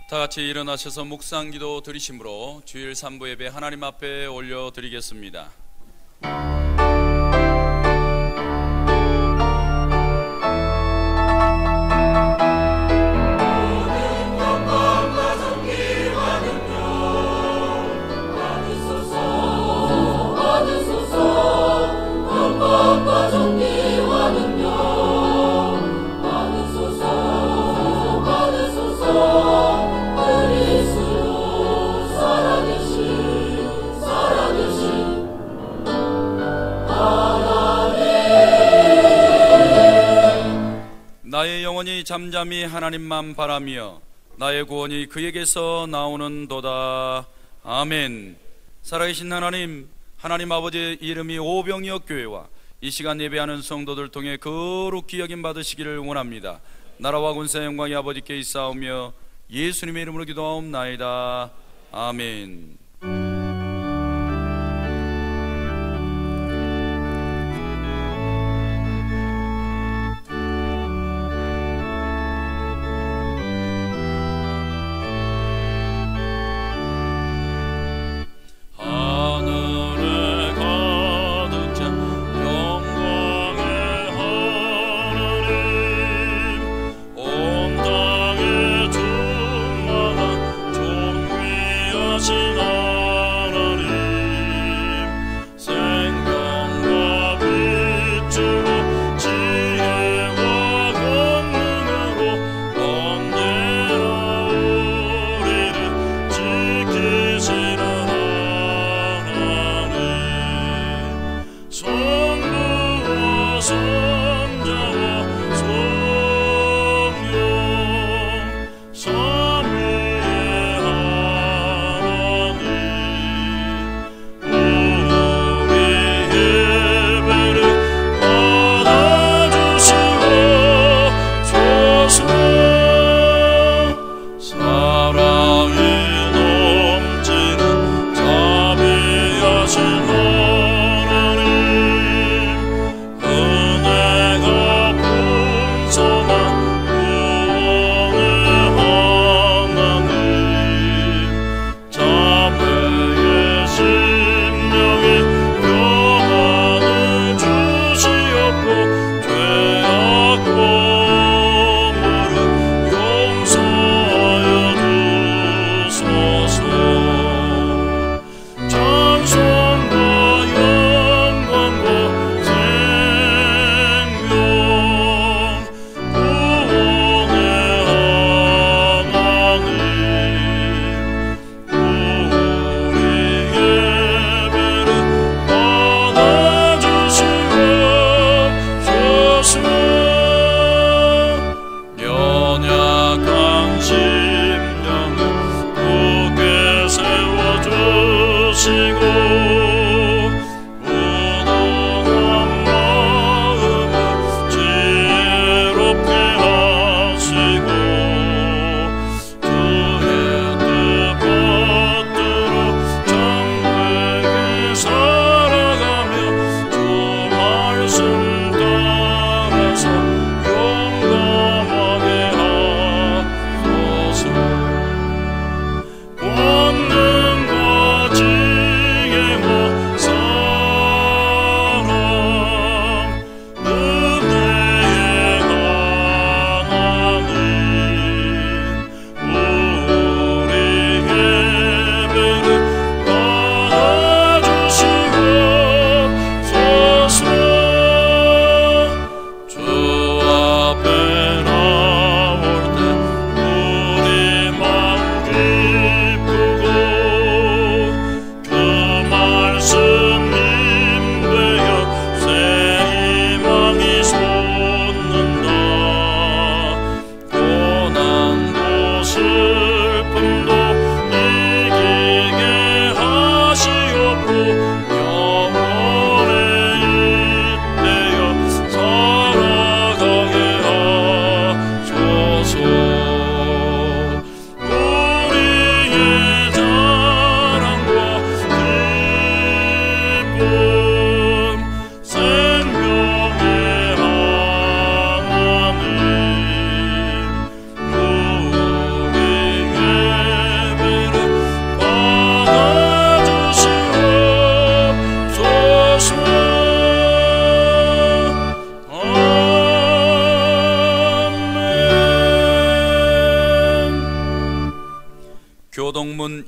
다 같이 일어나셔서 묵상기도 드리심으로 주일 3부 예배 하나님 앞에 올려드리겠습니다. 나의 영혼이 잠잠히 하나님만 바라며 나의 구원이 그에게서 나오는도다. 아멘. 살아계신 하나님, 하나님 아버지의 이름이 오병이어교회와 이 시간 예배하는 성도들 통해 거룩히 여김 받으시기를 원합니다. 나라와 권세 영광이 아버지께 있사오며 예수님의 이름으로 기도하옵나이다. 아멘. 온 땅에 충만한 존귀하신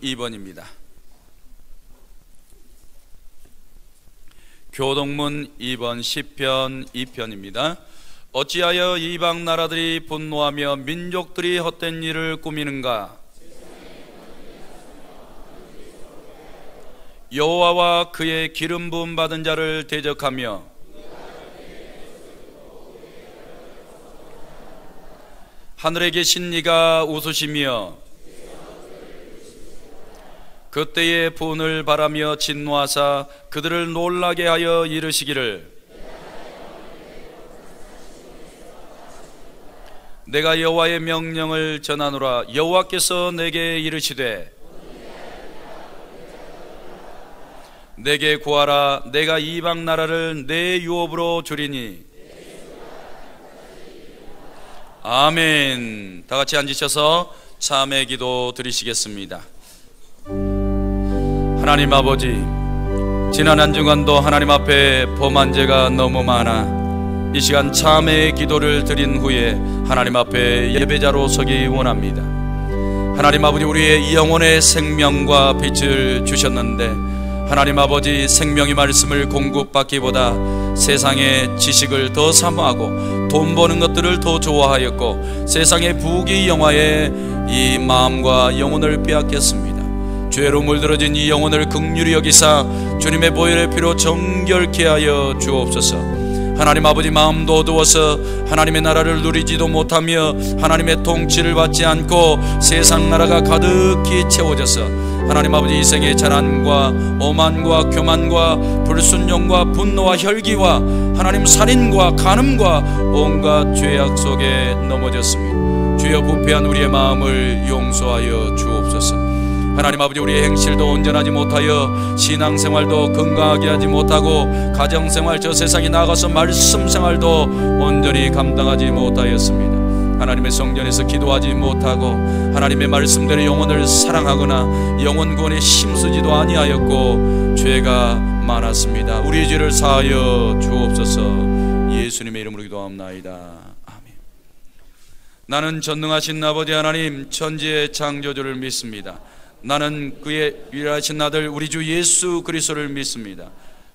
2번입니다. 교동문 2번 시편 2편입니다. 어찌하여 이방 나라들이 분노하며 민족들이 헛된 일을 꾸미는가? 여호와와 그의 기름 부음 받은 자를 대적하며 하늘에 계신 이가 웃으시며 그때의 분을 바라며 진노하사 그들을 놀라게 하여 이르시기를 내가 여호와의 명령을 전하노라. 여호와께서 내게 이르시되 내게 구하라. 내가 이방 나라를 내 유업으로 주리니. 아멘. 다 같이 앉으셔서 참회 기도 드리시겠습니다. 하나님 아버지, 지난 한 주간도 하나님 앞에 범한 죄가 너무 많아 이 시간 참회의 기도를 드린 후에 하나님 앞에 예배자로 서기 원합니다. 하나님 아버지, 우리의 영혼의 생명과 빛을 주셨는데 하나님 아버지, 생명의 말씀을 공급받기보다 세상의 지식을 더 사모하고 돈 버는 것들을 더 좋아하였고 세상의 부귀 영화에 이 마음과 영혼을 빼앗겼습니다. 죄로 물들어진 이 영혼을 긍휼히 여기사 주님의 보혈의 피로 정결케 하여 주옵소서. 하나님 아버지, 마음도 어두워서 하나님의 나라를 누리지도 못하며 하나님의 통치를 받지 않고 세상 나라가 가득히 채워져서 하나님 아버지, 이생의 자랑과 오만과 교만과 불순종과 분노와 혈기와 하나님 살인과 간음과 온갖 죄악 속에 넘어졌습니다. 주여, 부패한 우리의 마음을 용서하여 주옵소서. 하나님 아버지, 우리의 행실도 온전하지 못하여 신앙생활도 건강하게 하지 못하고 가정생활, 저 세상에 나가서 말씀생활도 온전히 감당하지 못하였습니다. 하나님의 성전에서 기도하지 못하고 하나님의 말씀대로 영혼을 사랑하거나 영혼 구원에 힘쓰지도 아니하였고 죄가 많았습니다. 우리의 죄를 사하여 주옵소서. 예수님의 이름으로 기도합나이다. 아멘. 나는 전능하신 아버지 하나님, 천지의 창조주를 믿습니다. 나는 그의 유일하신 아들 우리 주 예수 그리스도를 믿습니다.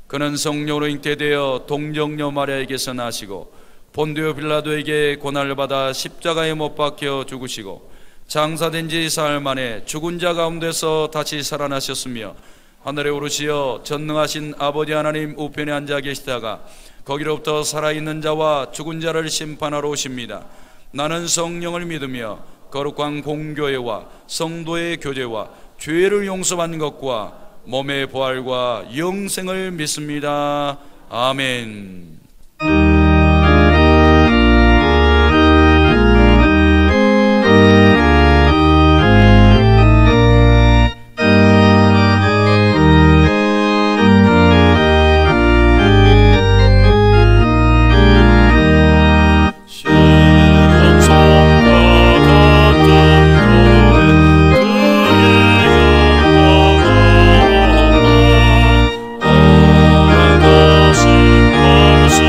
그는 성령으로 잉태되어 동정녀 마리아에게서 나시고 본디오 빌라도에게 고난을 받아 십자가에 못 박혀 죽으시고 장사된 지 사흘 만에 죽은 자 가운데서 다시 살아나셨으며 하늘에 오르시어 전능하신 아버지 하나님 우편에 앉아 계시다가 거기로부터 살아있는 자와 죽은 자를 심판하러 오십니다. 나는 성령을 믿으며 거룩한 공교회와 성도의 교제와 죄를 용서받는 것과 몸의 부활과 영생을 믿습니다. 아멘. 말씀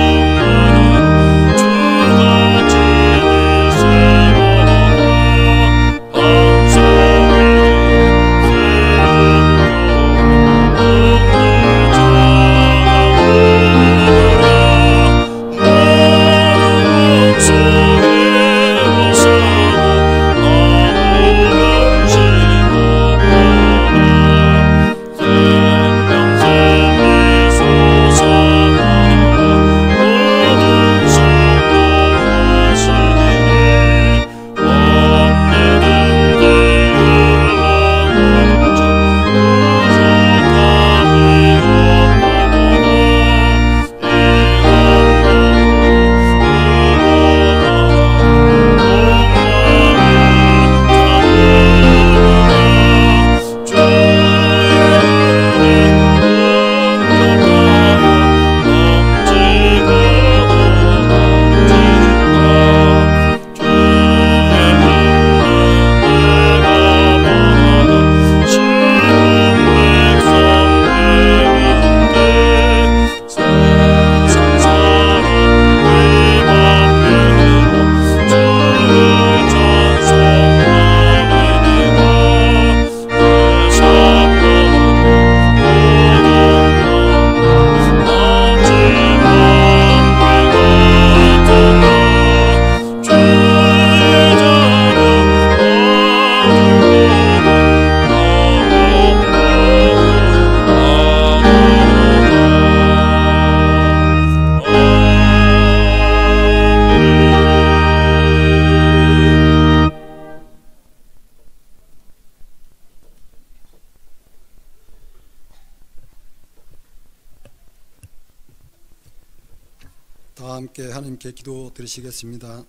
다 함께 하나님께 기도 드리시겠습니다.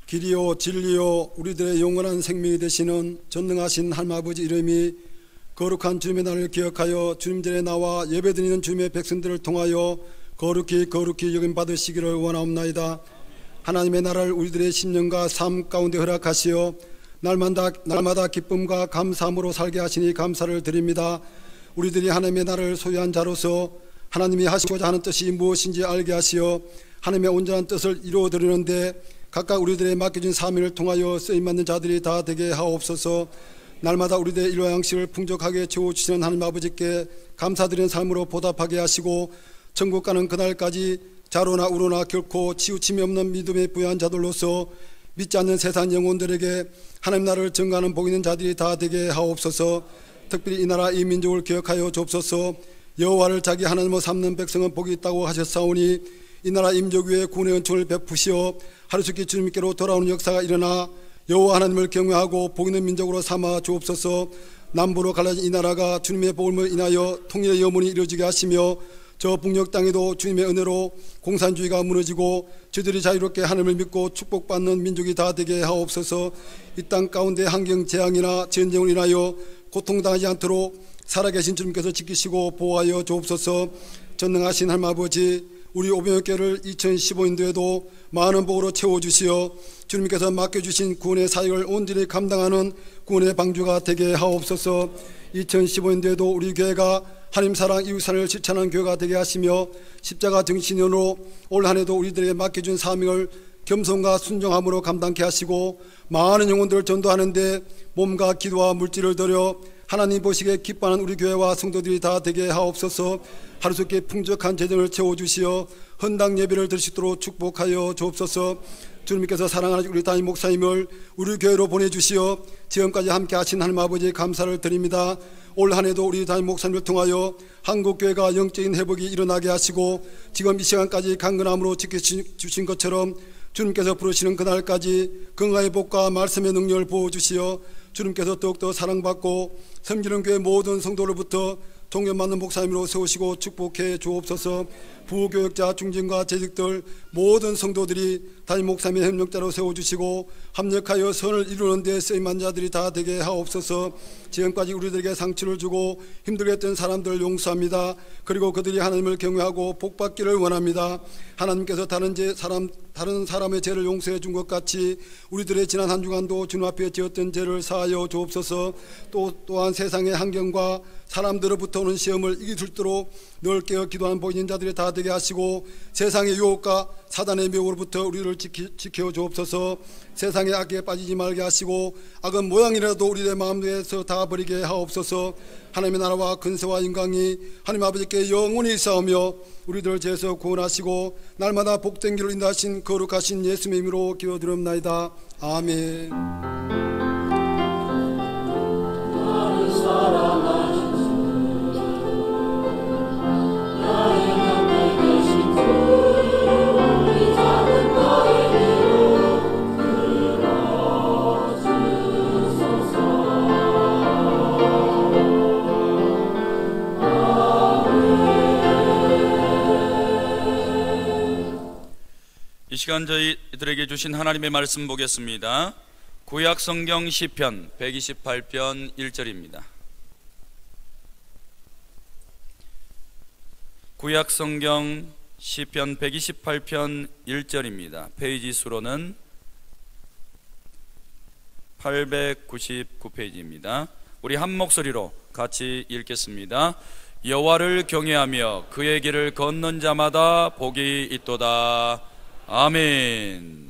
길이요 진리요 우리들의 영원한 생명이 되시는 전능하신 하나님 아버지 이름이 거룩한 주님의 날을 기억하여 주님 전에 나와 예배드리는 주님의 백성들을 통하여 거룩히 여김 받으시기를 원하옵나이다. 하나님의 나라를 우리들의 심령과 삶 가운데 허락하시어 날마다 기쁨과 감사함으로 살게 하시니 감사를 드립니다. 우리들이 하나님의 나라를 소유한 자로서 하나님이 하시고자 하는 뜻이 무엇인지 알게 하시어 하나님의 온전한 뜻을 이루어드리는데 각각 우리들의 맡겨진 사명을 통하여 쓰임받는 자들이 다 되게 하옵소서. 날마다 우리들의 일과 양식을 풍족하게 채워주시는 하나님 아버지께 감사드리는 삶으로 보답하게 하시고 천국 가는 그날까지 자로나 우로나 결코 치우침이 없는 믿음에 부유한 자들로서 믿지 않는 세상 영혼들에게 하나님 나라를 증거하는 복 있는 자들이 다 되게 하옵소서. 특별히 이 나라 이 민족을 기억하여 주옵소서. 여호와를 자기 하나님으로 삼는 백성은 복이 있다고 하셨사오니 이 나라 임족 위에 구원의 은총을 베푸시어 하루속히 주님께로 돌아오는 역사가 일어나 여호와 하나님을 경외하고 복 있는 민족으로 삼아 주옵소서. 남부로 갈라진 이 나라가 주님의 복음을 인하여 통일의 여문이 이루어지게 하시며 저 북녘 땅에도 주님의 은혜로 공산주의가 무너지고 저들이 자유롭게 하나님을 믿고 축복받는 민족이 다 되게 하옵소서. 이 땅 가운데 환경 재앙이나 전쟁을 인하여 고통당하지 않도록 살아계신 주님께서 지키시고 보호하여 주옵소서. 전능하신 하나님 아버지, 우리 오병이어교회를 2015년도에도 많은 복으로 채워주시어 주님께서 맡겨주신 구원의 사역을 온전히 감당하는 구원의 방주가 되게 하옵소서. 2015년도에도 우리 교회가 하나님 사랑 이웃사랑을 실천하는 교회가 되게 하시며 십자가 정신으로 올 한해도 우리들에게 맡겨준 사명을 겸손과 순종함으로 감당케 하시고 많은 영혼들을 전도하는데 몸과 기도와 물질을 들여 하나님 보시기에 기뻐하는 우리 교회와 성도들이 다 되게 하옵소서. 하루속히 풍족한 재정을 채워주시어 헌당 예배를 드릴 수 있도록 축복하여 주옵소서. 주님께서 사랑하는 우리 담임 목사님을 우리 교회로 보내주시어 지금까지 함께 하신 하나님 아버지 감사를 드립니다. 올 한해도 우리 담임 목사님을 통하여 한국교회가 영적인 회복이 일어나게 하시고 지금 이 시간까지 강건함으로 지켜주신 것처럼 주님께서 부르시는 그날까지 건강의 복과 말씀의 능력을 부어주시어 주님께서 더욱더 사랑받고 섬기는 교회 모든 성도로부터 동역받는 목사님으로 세우시고 축복해 주옵소서. 부교역자 중진과 재직들 모든 성도들이 담임 목사님의 협력자로 세워주시고 합력하여 선을 이루는 데 쓰임한 자들이 다 되게 하옵소서. 지금까지 우리들에게 상처를 주고 힘들게 했던 사람들을 용서합니다. 그리고 그들이 하나님을 경외하고 복받기를 원합니다. 하나님께서 다른 사람의 죄를 용서해 준 것 같이 우리들의 지난 한 주간도 주님 앞에 지었던 죄를 사하여 주옵소서. 또한 세상의 환경과 사람들로부터 오는 시험을 이길 수 있도록 늘 깨어 기도하는 보이는 자들이 다 되게 하시고 세상의 유혹과 사단의 미혹으로부터 우리를 지켜 주옵소서. 세상의 악에 빠지지 말게 하시고 악은 모양이라도 우리의 마음에서 다 버리게 하옵소서. 하나님의 나라와 근세와 영광이 하나님 아버지께 영원히 있사오며 우리들 죄에서 구원하시고 날마다 복된 길을 인도하신 거룩하신 예수님의 이름으로 기도드리옵나이다. 아멘. 이 시간 저희들에게 주신 하나님의 말씀 보겠습니다. 구약 성경 시편 128편 1절입니다. 구약 성경 시편 128편 1절입니다. 페이지 수로는 899페이지입니다. 우리 한 목소리로 같이 읽겠습니다. 여호와를 경외하며 그의 길을 걷는 자마다 복이 있도다. 아멘.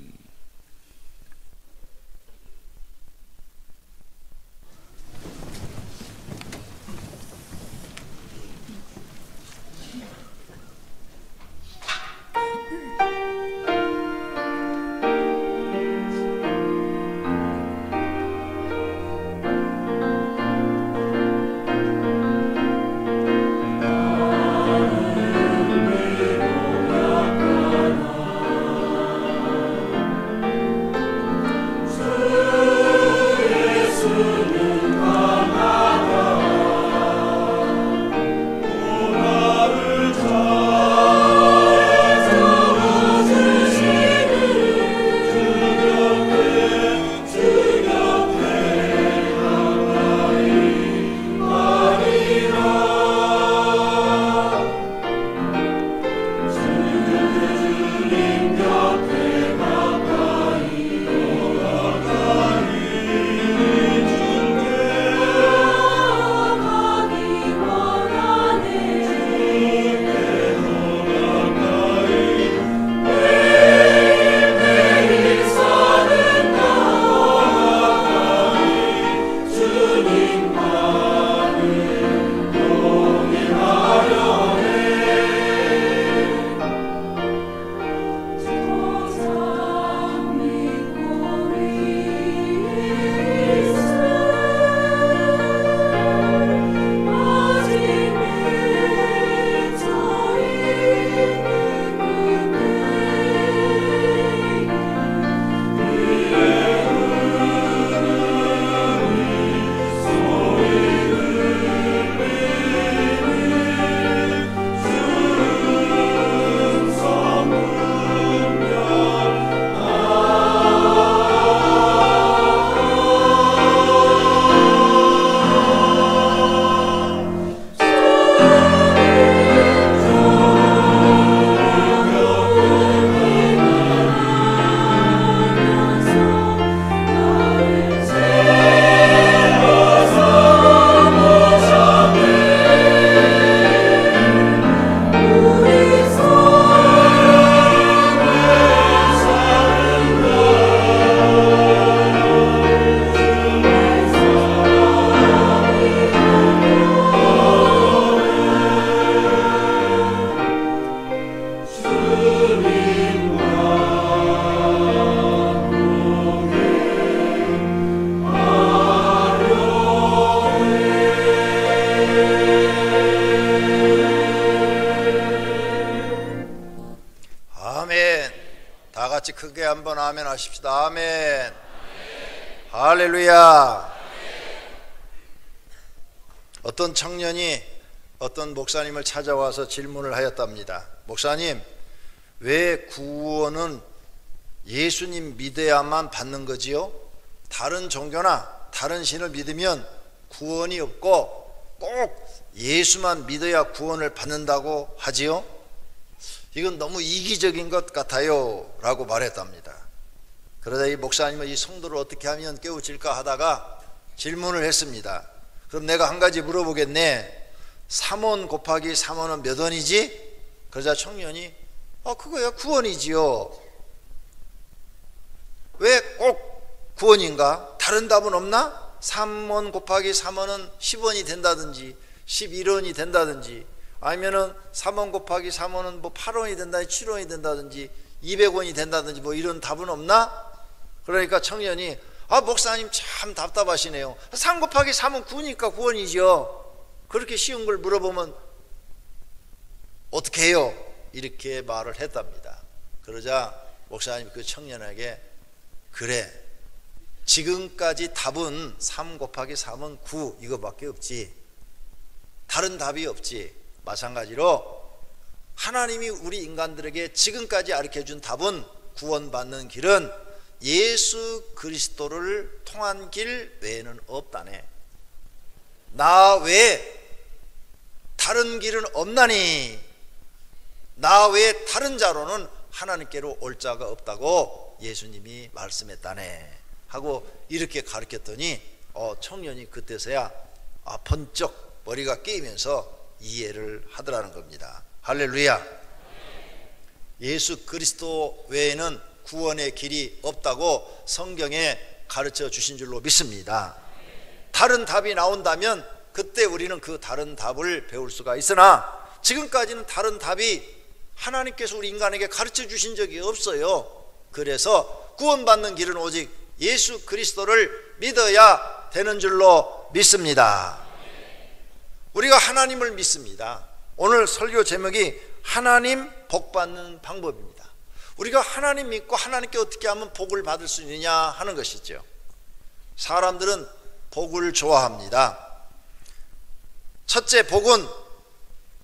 같이 크게 한번 아멘 하십시다. 아멘. 할렐루야. 어떤 청년이 어떤 목사님을 찾아와서 질문을 하였답니다. 목사님, 왜 구원은 예수님 믿어야만 받는 거지요? 다른 종교나 다른 신을 믿으면 구원이 없고 꼭 예수만 믿어야 구원을 받는다고 하지요? 이건 너무 이기적인 것 같아요 라고 말했답니다. 그러다 이 목사님은 이 성도를 어떻게 하면 깨우칠까 하다가 질문을 했습니다. 그럼 내가 한 가지 물어보겠네. 3원 곱하기 3원은 몇 원이지? 그러자 청년이 그거야 구원이지요. 왜 꼭 구원인가? 다른 답은 없나? 3원 곱하기 3원은 10원이 된다든지 11원이 된다든지 아니면은 3원 곱하기 3원은 뭐 8원이 된다든지 7원이 된다든지 200원이 된다든지 뭐 이런 답은 없나? 그러니까 청년이 목사님 참 답답하시네요. 3 곱하기 3은 9니까 구원이죠. 그렇게 쉬운 걸 물어보면 어떻게 해요? 이렇게 말을 했답니다. 그러자 목사님 그 청년에게 그래, 지금까지 답은 3 곱하기 3은 9 이거밖에 없지. 다른 답이 없지. 마찬가지로 하나님이 우리 인간들에게 지금까지 가르쳐준 답은 구원받는 길은 예수 그리스도를 통한 길 외에는 없다네. 나 외에 다른 길은 없나니 나 외에 다른 자로는 하나님께로 올 자가 없다고 예수님이 말씀했다네 하고 이렇게 가르쳤더니 청년이 그때서야 번쩍 머리가 깨이면서 이해를 하더라는 겁니다. 할렐루야. 예수 그리스도 외에는 구원의 길이 없다고 성경에 가르쳐 주신 줄로 믿습니다. 다른 답이 나온다면 그때 우리는 그 다른 답을 배울 수가 있으나 지금까지는 다른 답이 하나님께서 우리 인간에게 가르쳐 주신 적이 없어요. 그래서 구원받는 길은 오직 예수 그리스도를 믿어야 되는 줄로 믿습니다. 우리가 하나님을 믿습니다. 오늘 설교 제목이 하나님 복받는 방법입니다. 우리가 하나님 믿고 하나님께 어떻게 하면 복을 받을 수 있느냐 하는 것이죠. 사람들은 복을 좋아합니다. 첫째 복은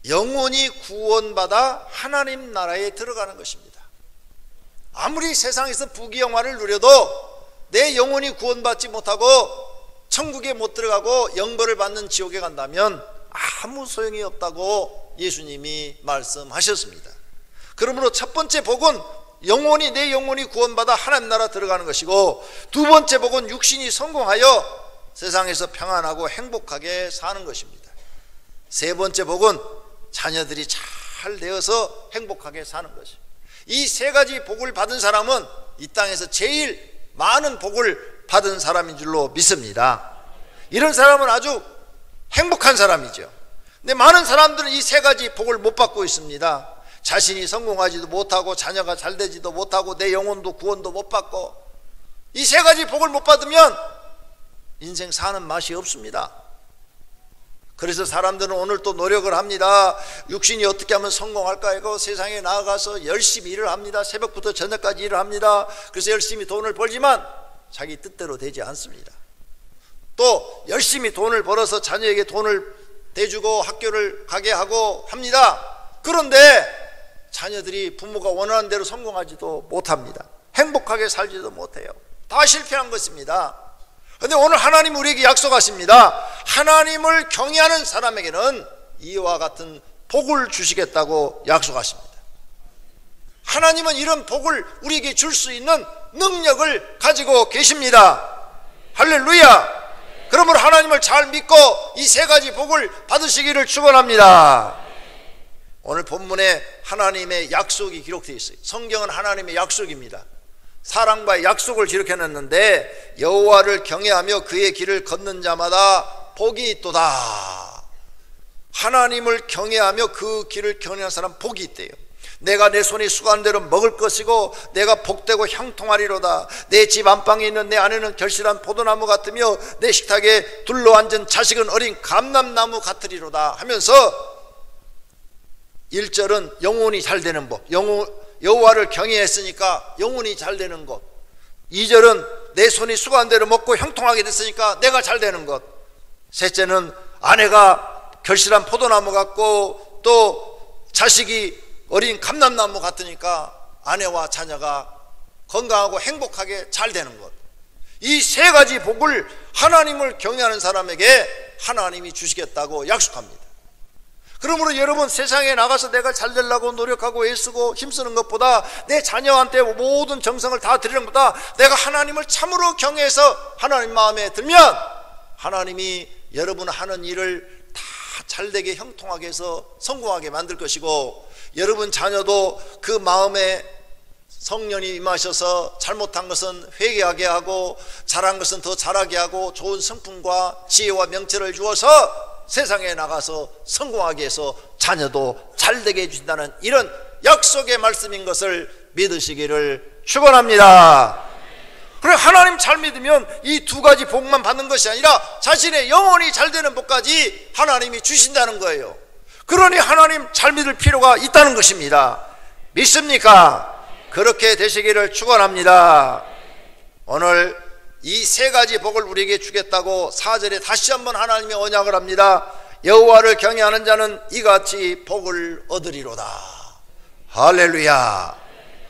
영원히 구원받아 하나님 나라에 들어가는 것입니다. 아무리 세상에서 부귀영화를 누려도 내 영혼이 구원받지 못하고 천국에 못 들어가고 영벌을 받는 지옥에 간다면 아무 소용이 없다고 예수님이 말씀하셨습니다. 그러므로 첫 번째 복은 내 영혼이 구원받아 하나님 나라 들어가는 것이고, 두 번째 복은 육신이 성공하여 세상에서 평안하고 행복하게 사는 것입니다. 세 번째 복은 자녀들이 잘 되어서 행복하게 사는 것입니다. 이 세 가지 복을 받은 사람은 이 땅에서 제일 많은 복을 받은 사람인 줄로 믿습니다. 이런 사람은 아주 행복한 사람이죠. 근데 많은 사람들은 이 세 가지 복을 못 받고 있습니다. 자신이 성공하지도 못하고 자녀가 잘 되지도 못하고 내 영혼도 구원도 못 받고, 이 세 가지 복을 못 받으면 인생 사는 맛이 없습니다. 그래서 사람들은 오늘 또 노력을 합니다. 육신이 어떻게 하면 성공할까 하고 세상에 나아가서 열심히 일을 합니다. 새벽부터 저녁까지 일을 합니다. 그래서 열심히 돈을 벌지만 자기 뜻대로 되지 않습니다. 또 열심히 돈을 벌어서 자녀에게 돈을 대주고 학교를 가게 하고 합니다. 그런데 자녀들이 부모가 원하는 대로 성공하지도 못합니다. 행복하게 살지도 못해요. 다 실패한 것입니다. 그런데 오늘 하나님 우리에게 약속하십니다. 하나님을 경외하는 사람에게는 이와 같은 복을 주시겠다고 약속하십니다. 하나님은 이런 복을 우리에게 줄 수 있는 능력을 가지고 계십니다. 할렐루야. 그러므로 하나님을 잘 믿고 이 세 가지 복을 받으시기를 축원합니다. 오늘 본문에 하나님의 약속이 기록되어 있어요. 성경은 하나님의 약속입니다. 사랑과의 약속을 기록해놨는데 여호와를 경외하며 그의 길을 걷는 자마다 복이 있도다. 하나님을 경외하며 그 길을 경외하는 사람 복이 있대요. 내가 내 손이 수고한 대로 먹을 것이고 내가 복되고 형통하리로다. 내 집 안방에 있는 내 아내는 결실한 포도나무 같으며 내 식탁에 둘러앉은 자식은 어린 감람나무 같으리로다 하면서 1절은 영혼이 잘 되는 법, 여호와를 경외했으니까 영혼이 잘 되는 것. 2절은 내 손이 수고한 대로 먹고 형통하게 됐으니까 내가 잘 되는 것. 셋째는 아내가 결실한 포도나무 같고 또 자식이 어린 감람나무 같으니까 아내와 자녀가 건강하고 행복하게 잘 되는 것. 이 세 가지 복을 하나님을 경외하는 사람에게 하나님이 주시겠다고 약속합니다. 그러므로 여러분, 세상에 나가서 내가 잘 되려고 노력하고 애쓰고 힘쓰는 것보다, 내 자녀한테 모든 정성을 다 드리는 것보다 내가 하나님을 참으로 경외해서 하나님 마음에 들면 하나님이 여러분 하는 일을 다 잘되게 형통하게 해서 성공하게 만들 것이고, 여러분 자녀도 그 마음에 성령이 임하셔서 잘못한 것은 회개하게 하고 잘한 것은 더 잘하게 하고 좋은 성품과 지혜와 명철을 주어서 세상에 나가서 성공하게 해서 자녀도 잘되게 해주신다는 이런 약속의 말씀인 것을 믿으시기를 축원합니다. 그래, 하나님 잘 믿으면 이 두 가지 복만 받는 것이 아니라 자신의 영혼이 잘 되는 복까지 하나님이 주신다는 거예요. 그러니 하나님 잘 믿을 필요가 있다는 것입니다. 믿습니까? 그렇게 되시기를 축원합니다. 오늘 이 세 가지 복을 우리에게 주겠다고 4절에 다시 한번 하나님이 언약을 합니다. 여호와를 경외하는 자는 이같이 복을 얻으리로다. 할렐루야.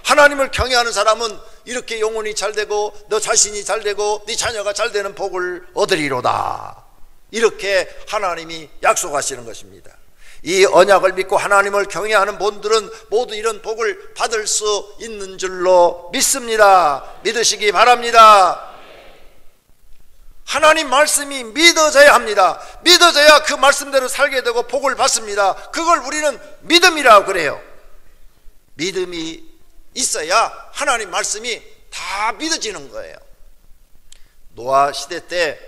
하나님을 경외하는 사람은 이렇게 영혼이 잘 되고 너 자신이 잘 되고 네 자녀가 잘 되는 복을 얻으리로다. 이렇게 하나님이 약속하시는 것입니다. 이 언약을 믿고 하나님을 경외하는 분들은 모두 이런 복을 받을 수 있는 줄로 믿습니다. 믿으시기 바랍니다. 하나님 말씀이 믿어져야 합니다. 믿어져야 그 말씀대로 살게 되고 복을 받습니다. 그걸 우리는 믿음이라고 그래요. 믿음이 있어야 하나님 말씀이 다 믿어지는 거예요. 노아 시대 때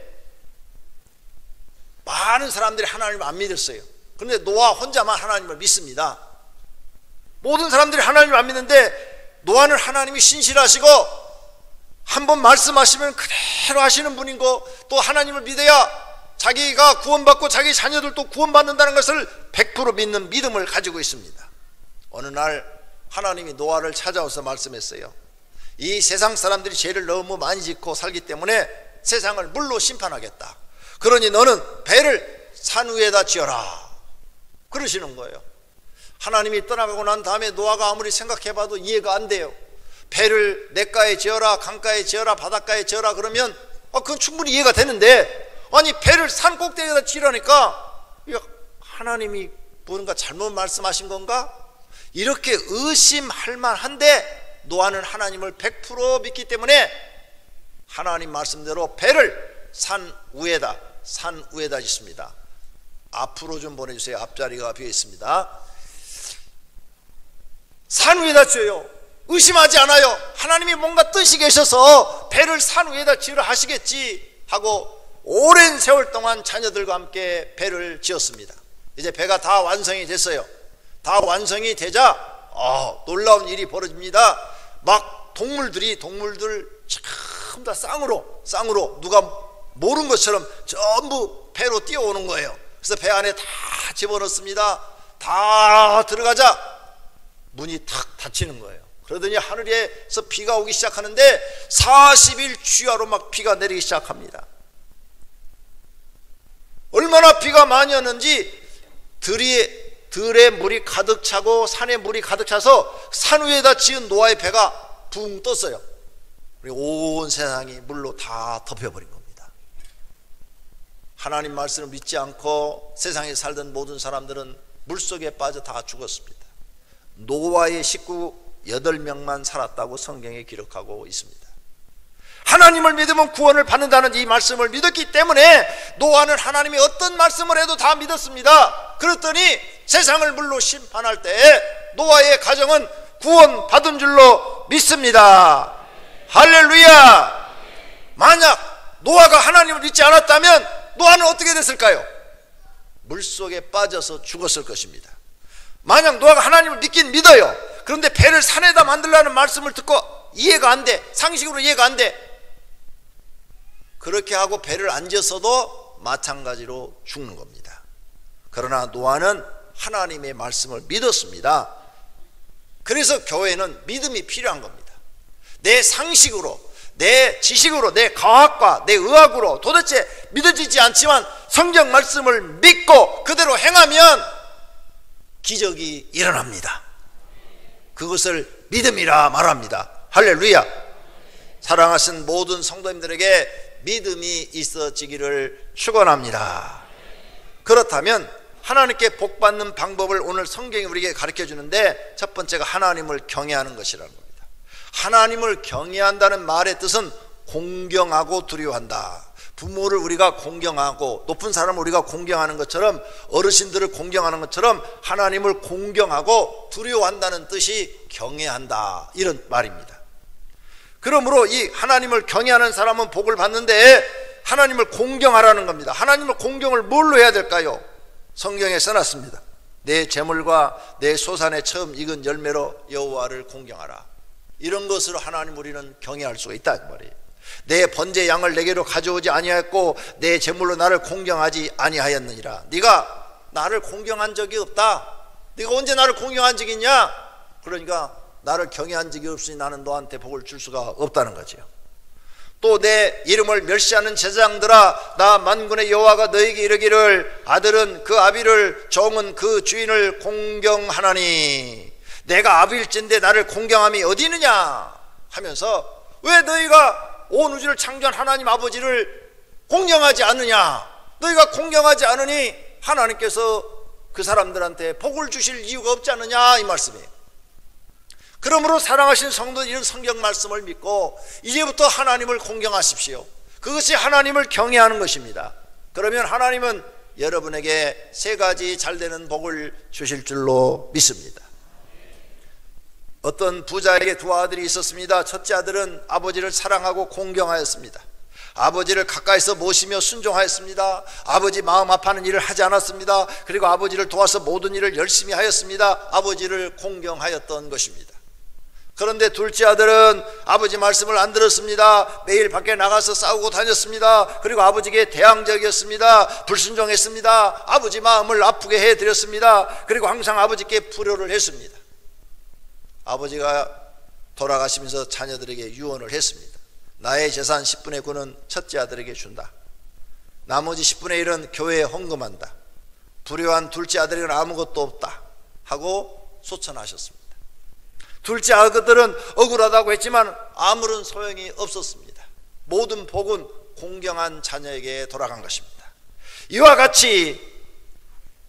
많은 사람들이 하나님을 안 믿었어요. 그런데 노아 혼자만 하나님을 믿습니다. 모든 사람들이 하나님을 안 믿는데 노아는 하나님이 신실하시고 한번 말씀하시면 그대로 하시는 분인 거, 또 하나님을 믿어야 자기가 구원받고 자기 자녀들도 구원받는다는 것을 100% 믿는 믿음을 가지고 있습니다. 어느 날 하나님이 노아를 찾아와서 말씀했어요. 이 세상 사람들이 죄를 너무 많이 짓고 살기 때문에 세상을 물로 심판하겠다. 그러니 너는 배를 산 위에다 지어라. 그러시는 거예요. 하나님이 떠나가고 난 다음에 노아가 아무리 생각해봐도 이해가 안 돼요. 배를 냇가에 지어라, 강가에 지어라, 바닷가에 지어라 그러면 그건 충분히 이해가 되는데, 아니 배를 산 꼭대기에다 지으라니까 하나님이 뭔가 잘못 말씀하신 건가? 이렇게 의심할 만한데 노아는 하나님을 100% 믿기 때문에 하나님 말씀대로 배를 산 위에다 짓습니다. 앞으로 좀 보내주세요. 앞자리가 비어 있습니다. 산 위에다 지어요. 의심하지 않아요. 하나님이 뭔가 뜻이 계셔서 배를 산 위에다 지으라 하시겠지 하고 오랜 세월 동안 자녀들과 함께 배를 지었습니다. 이제 배가 다 완성이 됐어요. 다 완성이 되자 놀라운 일이 벌어집니다. 막 동물들 전부 다 쌍으로 누가 모른 것처럼 전부 배로 뛰어오는 거예요. 그래서 배 안에 다 집어넣습니다. 다 들어가자 문이 탁 닫히는 거예요. 그러더니 하늘에서 비가 오기 시작하는데 40일 주야로 막 비가 내리기 시작합니다. 얼마나 비가 많이 왔는지 들에 물이 가득 차고 산에 물이 가득 차서 산 위에다 지은 노아의 배가 붕 떴어요. 그리고 온 세상이 물로 다 덮여버린 겁니다. 하나님 말씀을 믿지 않고 세상에 살던 모든 사람들은 물속에 빠져 다 죽었습니다. 노아의 식구 8명만 살았다고 성경에 기록하고 있습니다. 하나님을 믿으면 구원을 받는다는 이 말씀을 믿었기 때문에 노아는 하나님이 어떤 말씀을 해도 다 믿었습니다. 그랬더니 세상을 물로 심판할 때에 노아의 가정은 구원 받은 줄로 믿습니다. 할렐루야. 만약 노아가 하나님을 믿지 않았다면 노아는 어떻게 됐을까요? 물속에 빠져서 죽었을 것입니다. 만약 노아가 하나님을 믿긴 믿어요. 그런데 배를 산에다 만들라는 말씀을 듣고 이해가 안 돼. 상식으로 이해가 안 돼. 그렇게 하고 배를 안 지었어도 마찬가지로 죽는 겁니다. 그러나 노아는 하나님의 말씀을 믿었습니다. 그래서 교회는 믿음이 필요한 겁니다. 내 상식으로, 내 지식으로, 내 과학과 내 의학으로 도대체 믿어지지 않지만 성경 말씀을 믿고 그대로 행하면 기적이 일어납니다. 그것을 믿음이라 말합니다. 할렐루야. 사랑하신 모든 성도님들에게 믿음이 있어지기를 축원합니다. 그렇다면 하나님께 복받는 방법을 오늘 성경이 우리에게 가르쳐 주는데, 첫 번째가 하나님을 경외하는 것이라는 겁니다. 하나님을 경외한다는 말의 뜻은 공경하고 두려워한다. 부모를 우리가 공경하고 높은 사람을 우리가 공경하는 것처럼, 어르신들을 공경하는 것처럼 하나님을 공경하고 두려워한다는 뜻이 경외한다, 이런 말입니다. 그러므로 이 하나님을 경외하는 사람은 복을 받는데 하나님을 공경하라는 겁니다. 하나님을 공경을 뭘로 해야 될까요? 성경에 써놨습니다. 내 재물과 내 소산에 처음 익은 열매로 여호와를 공경하라. 이런 것으로 하나님 우리는 경외할 수가 있다 그 말이에요. 내 번제 양을 내게로 가져오지 아니하였고 내 재물로 나를 공경하지 아니하였느니라. 네가 나를 공경한 적이 없다. 네가 언제 나를 공경한 적이 있냐? 그러니까 나를 경외한 적이 없으니 나는 너한테 복을 줄 수가 없다는 거죠. 또 내 이름을 멸시하는 제사장들아, 나 만군의 여호와가 너에게 이르기를 아들은 그 아비를, 종은 그 주인을 공경하나니 내가 아비일진데 나를 공경함이 어디 있느냐 하면서, 왜 너희가 온 우주를 창조한 하나님 아버지를 공경하지 않느냐? 너희가 공경하지 않으니 하나님께서 그 사람들한테 복을 주실 이유가 없지 않느냐, 이 말씀이에요. 그러므로 사랑하신 성도들, 이런 성경 말씀을 믿고 이제부터 하나님을 공경하십시오. 그것이 하나님을 경외하는 것입니다. 그러면 하나님은 여러분에게 세 가지 잘되는 복을 주실 줄로 믿습니다. 어떤 부자에게 두 아들이 있었습니다. 첫째 아들은 아버지를 사랑하고 공경하였습니다. 아버지를 가까이서 모시며 순종하였습니다. 아버지 마음 아파하는 일을 하지 않았습니다. 그리고 아버지를 도와서 모든 일을 열심히 하였습니다. 아버지를 공경하였던 것입니다. 그런데 둘째 아들은 아버지 말씀을 안 들었습니다. 매일 밖에 나가서 싸우고 다녔습니다. 그리고 아버지에게 대항적이었습니다. 불순종했습니다. 아버지 마음을 아프게 해드렸습니다. 그리고 항상 아버지께 불효를 했습니다. 아버지가 돌아가시면서 자녀들에게 유언을 했습니다. 나의 재산 10분의 9는 첫째 아들에게 준다. 나머지 10분의 1은 교회에 헌금한다. 불효한 둘째 아들에게는 아무것도 없다 하고 소천하셨습니다. 둘째 아들은 억울하다고 했지만 아무런 소용이 없었습니다. 모든 복은 공경한 자녀에게 돌아간 것입니다. 이와 같이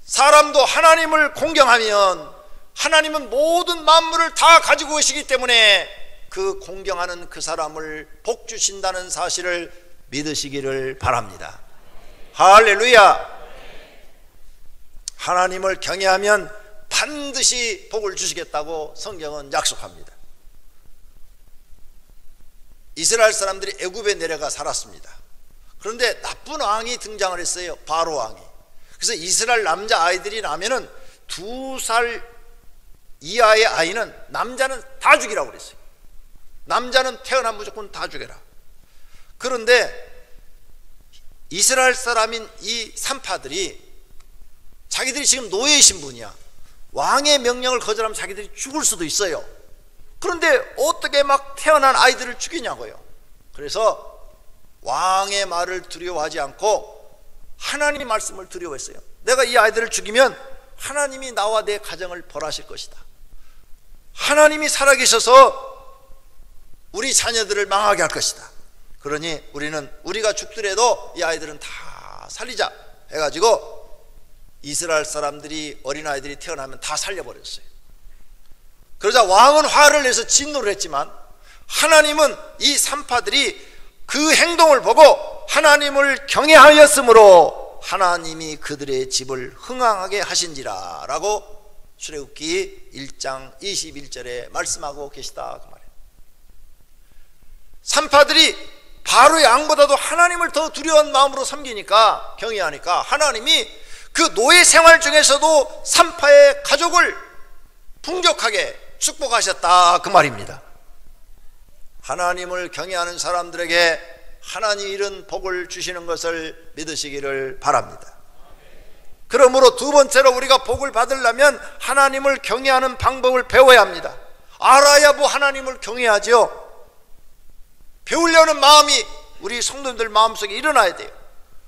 사람도 하나님을 공경하면 하나님은 모든 만물을 다 가지고 계시기 때문에 그 공경하는 그 사람을 복 주신다는 사실을 믿으시기를 바랍니다. 할렐루야. 하나님을 경외하면 반드시 복을 주시겠다고 성경은 약속합니다. 이스라엘 사람들이 애굽에 내려가 살았습니다. 그런데 나쁜 왕이 등장을 했어요. 바로 왕이. 그래서 이스라엘 남자 아이들이 나면은 2살 이하의 아이는, 남자는 다 죽이라고 그랬어요. 남자는 태어나면 무조건 다 죽여라. 그런데 이스라엘 사람인 이 산파들이 자기들이 지금 노예 신분이야. 왕의 명령을 거절하면 자기들이 죽을 수도 있어요. 그런데 어떻게 막 태어난 아이들을 죽이냐고요. 그래서 왕의 말을 두려워하지 않고 하나님의 말씀을 두려워했어요. 내가 이 아이들을 죽이면 하나님이 나와 내 가정을 벌하실 것이다. 하나님이 살아계셔서 우리 자녀들을 망하게 할 것이다. 그러니 우리는 우리가 죽더라도 이 아이들은 다 살리자 해가지고 이스라엘 사람들이, 어린아이들이 태어나면 다 살려버렸어요. 그러자 왕은 화를 내서 진노를 했지만 하나님은 이 산파들이 그 행동을 보고 하나님을 경외하였으므로 하나님이 그들의 집을 흥왕하게 하신지라 라고 출애굽기 1장 21절에 말씀하고 계시다 그 말이에요. 산파들이 바로의 왕보다도 하나님을 더 두려운 마음으로 섬기니까, 경외하니까 하나님이 그 노예 생활 중에서도 산파의 가족을 풍족하게 축복하셨다 그 말입니다. 하나님을 경외하는 사람들에게 하나님이 이런 복을 주시는 것을 믿으시기를 바랍니다. 그러므로 두 번째로 우리가 복을 받으려면 하나님을 경외하는 방법을 배워야 합니다. 알아야 뭐 하나님을 경외하죠. 배우려는 마음이 우리 성도님들 마음속에 일어나야 돼요.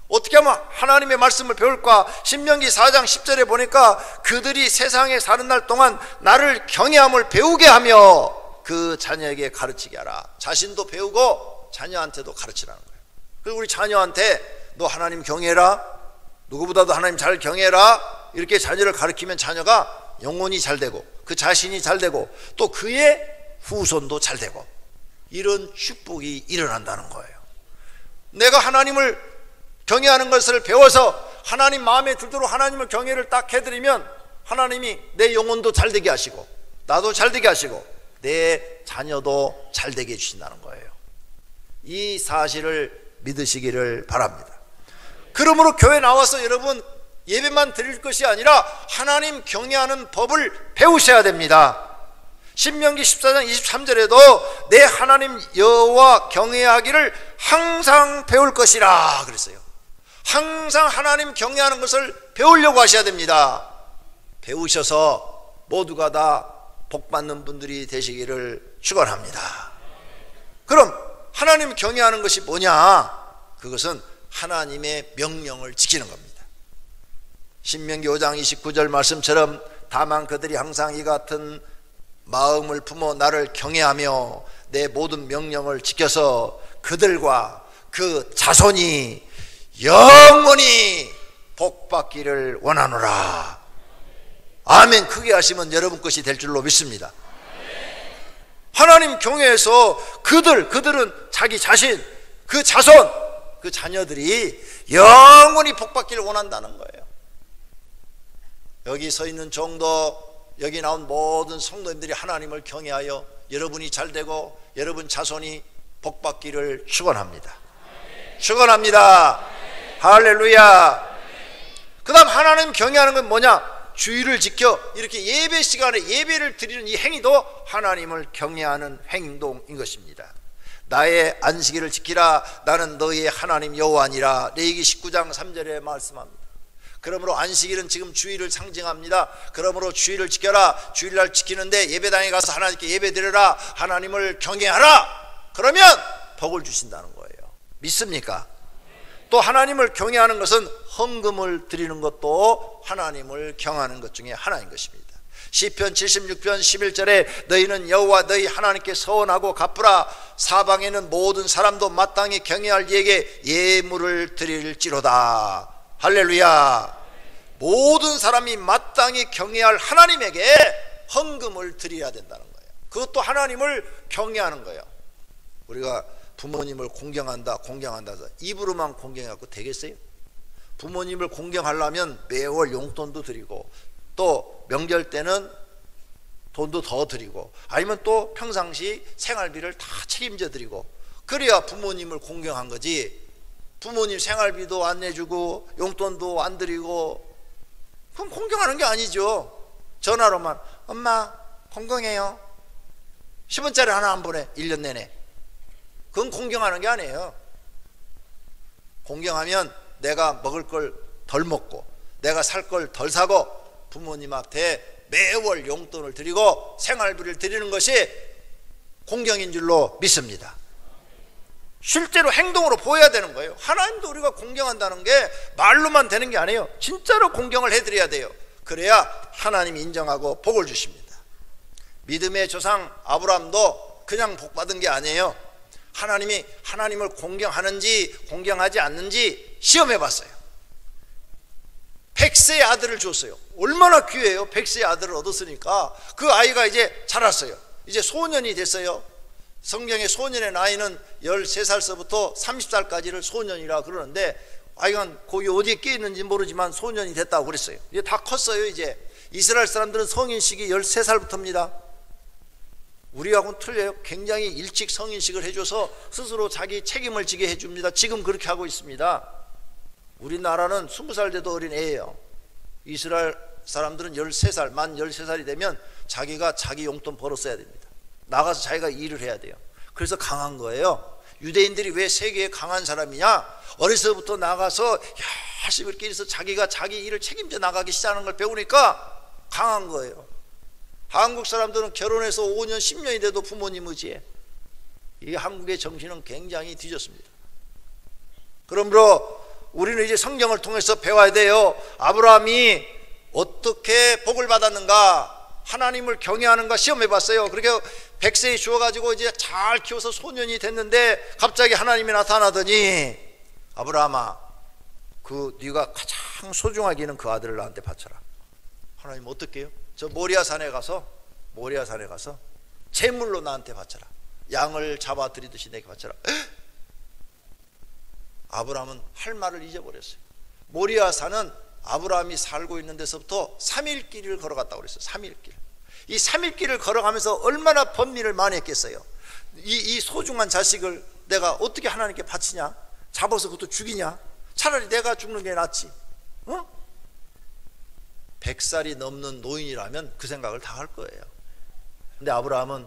어떻게 하면 하나님의 말씀을 배울까? 신명기 4장 10절에 보니까 그들이 세상에 사는 날 동안 나를 경외함을 배우게 하며 그 자녀에게 가르치게 하라. 자신도 배우고 자녀한테도 가르치라는 거예요. 그리고 우리 자녀한테 너 하나님 경외해라, 누구보다도 하나님 잘 경외해라, 이렇게 자녀를 가르치면 자녀가 영혼이 잘 되고 그 자신이 잘 되고 또 그의 후손도 잘 되고 이런 축복이 일어난다는 거예요. 내가 하나님을 경외하는 것을 배워서 하나님 마음에 들도록 하나님을 경외를 딱 해드리면 하나님이 내 영혼도 잘 되게 하시고 나도 잘 되게 하시고 내 자녀도 잘 되게 해주신다는 거예요. 이 사실을 믿으시기를 바랍니다. 그러므로 교회 나와서 여러분 예배만 드릴 것이 아니라 하나님 경외하는 법을 배우셔야 됩니다. 신명기 14장 23절에도 내 하나님 여호와 경외하기를 항상 배울 것이라 그랬어요. 항상 하나님 경외하는 것을 배우려고 하셔야 됩니다. 배우셔서 모두가 다 복받는 분들이 되시기를 축원합니다. 그럼 하나님 경외하는 것이 뭐냐? 그것은 하나님의 명령을 지키는 겁니다. 신명기 5장 29절 말씀처럼 다만 그들이 항상 이 같은 마음을 품어 나를 경외하며 내 모든 명령을 지켜서 그들과 그 자손이 영원히 복받기를 원하노라. 아멘. 크게 하시면 여러분 것이 될 줄로 믿습니다. 하나님 경외해서 그들은 자기 자신, 그 자손, 그 자녀들이 영원히 복받기를 원한다는 거예요. 여기 서 있는 종도, 여기 나온 모든 성도님들이 하나님을 경외하여 여러분이 잘되고 여러분 자손이 복받기를 축원합니다. 축원합니다. 할렐루야. 그 다음 하나님 경외하는 건 뭐냐? 주의를 지켜 이렇게 예배 시간에 예배를 드리는 이 행위도 하나님을 경외하는 행동인 것입니다. 나의 안식일을 지키라. 나는 너희의 하나님 여호와니라. 레위기 19장 3절에 말씀합니다. 그러므로 안식일은 지금 주일을 상징합니다. 그러므로 주일을 지켜라. 주일날 지키는데 예배당에 가서 하나님께 예배드려라. 하나님을 경외하라. 그러면 복을 주신다는 거예요. 믿습니까? 또 하나님을 경외하는 것은 헌금을 드리는 것도 하나님을 경외하는 것 중에 하나인 것입니다. 시편 76편 11절에 너희는 여호와 너희 하나님께 서원하고 갚으라. 사방에는 모든 사람도 마땅히 경외할 이에게 예물을 드릴지로다. 할렐루야. 모든 사람이 마땅히 경외할 하나님에게 헌금을 드려야 된다는 거예요. 그것도 하나님을 경외하는 거예요. 우리가 부모님을 공경한다 해서 입으로만 공경해갖고 되겠어요? 부모님을 공경하려면 매월 용돈도 드리고 또 명절 때는 돈도 더 드리고 아니면 또 평상시 생활비를 다 책임져 드리고 그래야 부모님을 공경한 거지. 부모님 생활비도 안 내주고 용돈도 안 드리고 그럼 공경하는 게 아니죠. 전화로만 엄마 공경해요 10원짜리 하나 안 보내 1년 내내. 그건 공경하는 게 아니에요. 공경하면 내가 먹을 걸 덜 먹고 내가 살 걸 덜 사고 부모님한테 매월 용돈을 드리고 생활비를 드리는 것이 공경인 줄로 믿습니다. 실제로 행동으로 보여야 되는 거예요. 하나님도 우리가 공경한다는 게 말로만 되는 게 아니에요. 진짜로 공경을 해드려야 돼요. 그래야 하나님이 인정하고 복을 주십니다. 믿음의 조상 아브라함도 그냥 복 받은 게 아니에요. 하나님이 하나님을 공경하는지 공경하지 않는지 시험해 봤어요. 100세의 아들을 줬어요. 얼마나 귀해요. 100세의 아들을 얻었으니까 그 아이가 이제 자랐어요. 이제 소년이 됐어요. 성경의 소년의 나이는 13살서부터 30살까지를 소년이라 그러는데 아이가 거기 어디에 끼어 있는지 모르지만 소년이 됐다고 그랬어요. 이제 다 컸어요. 이제 이스라엘 사람들은 성인식이 13살부터입니다. 우리하고는 틀려요. 굉장히 일찍 성인식을 해줘서 스스로 자기 책임을 지게 해줍니다. 지금 그렇게 하고 있습니다. 우리나라는 20살 돼도 어린 애예요. 이스라엘 사람들은 13살, 만 13살이 되면 자기가 자기 용돈 벌어 써야 됩니다. 나가서 자기가 일을 해야 돼요. 그래서 강한 거예요. 유대인들이 왜 세계에 강한 사람이냐? 어려서부터 나가서 열심히 이렇게 해서 자기가 자기 일을 책임져 나가기 시작하는 걸 배우니까 강한 거예요. 한국 사람들은 결혼해서 5년 10년이 돼도 부모님 의지해. 이 한국의 정신은 굉장히 뒤졌습니다. 그러므로 우리는 이제 성경을 통해서 배워야 돼요. 아브라함이 어떻게 복을 받았는가, 하나님을 경외하는가 시험해 봤어요. 그렇게 100세에 주어가지고 이제 잘 키워서 소년이 됐는데 갑자기 하나님이 나타나더니, 아브라함아, 그 네가 가장 소중하게 여기는 그 아들을 나한테 바쳐라. 하나님 어떻게 해요? 저 모리아산에 가서 제물로 나한테 바쳐라. 양을 잡아 드리듯이 내게 바쳐라. 아브라함은 할 말을 잊어버렸어요. 모리아산은 아브라함이 살고 있는 데서부터 3일 길을 걸어갔다고 그랬어요. 3일 길. 이 3일 길을 걸어가면서 얼마나 번민을 많이 했겠어요. 이 소중한 자식을 내가 어떻게 하나님께 바치냐? 잡아서 그것도 죽이냐? 차라리 내가 죽는 게 낫지. 100살이 넘는 노인이라면 그 생각을 다 할 거예요. 근데 아브라함은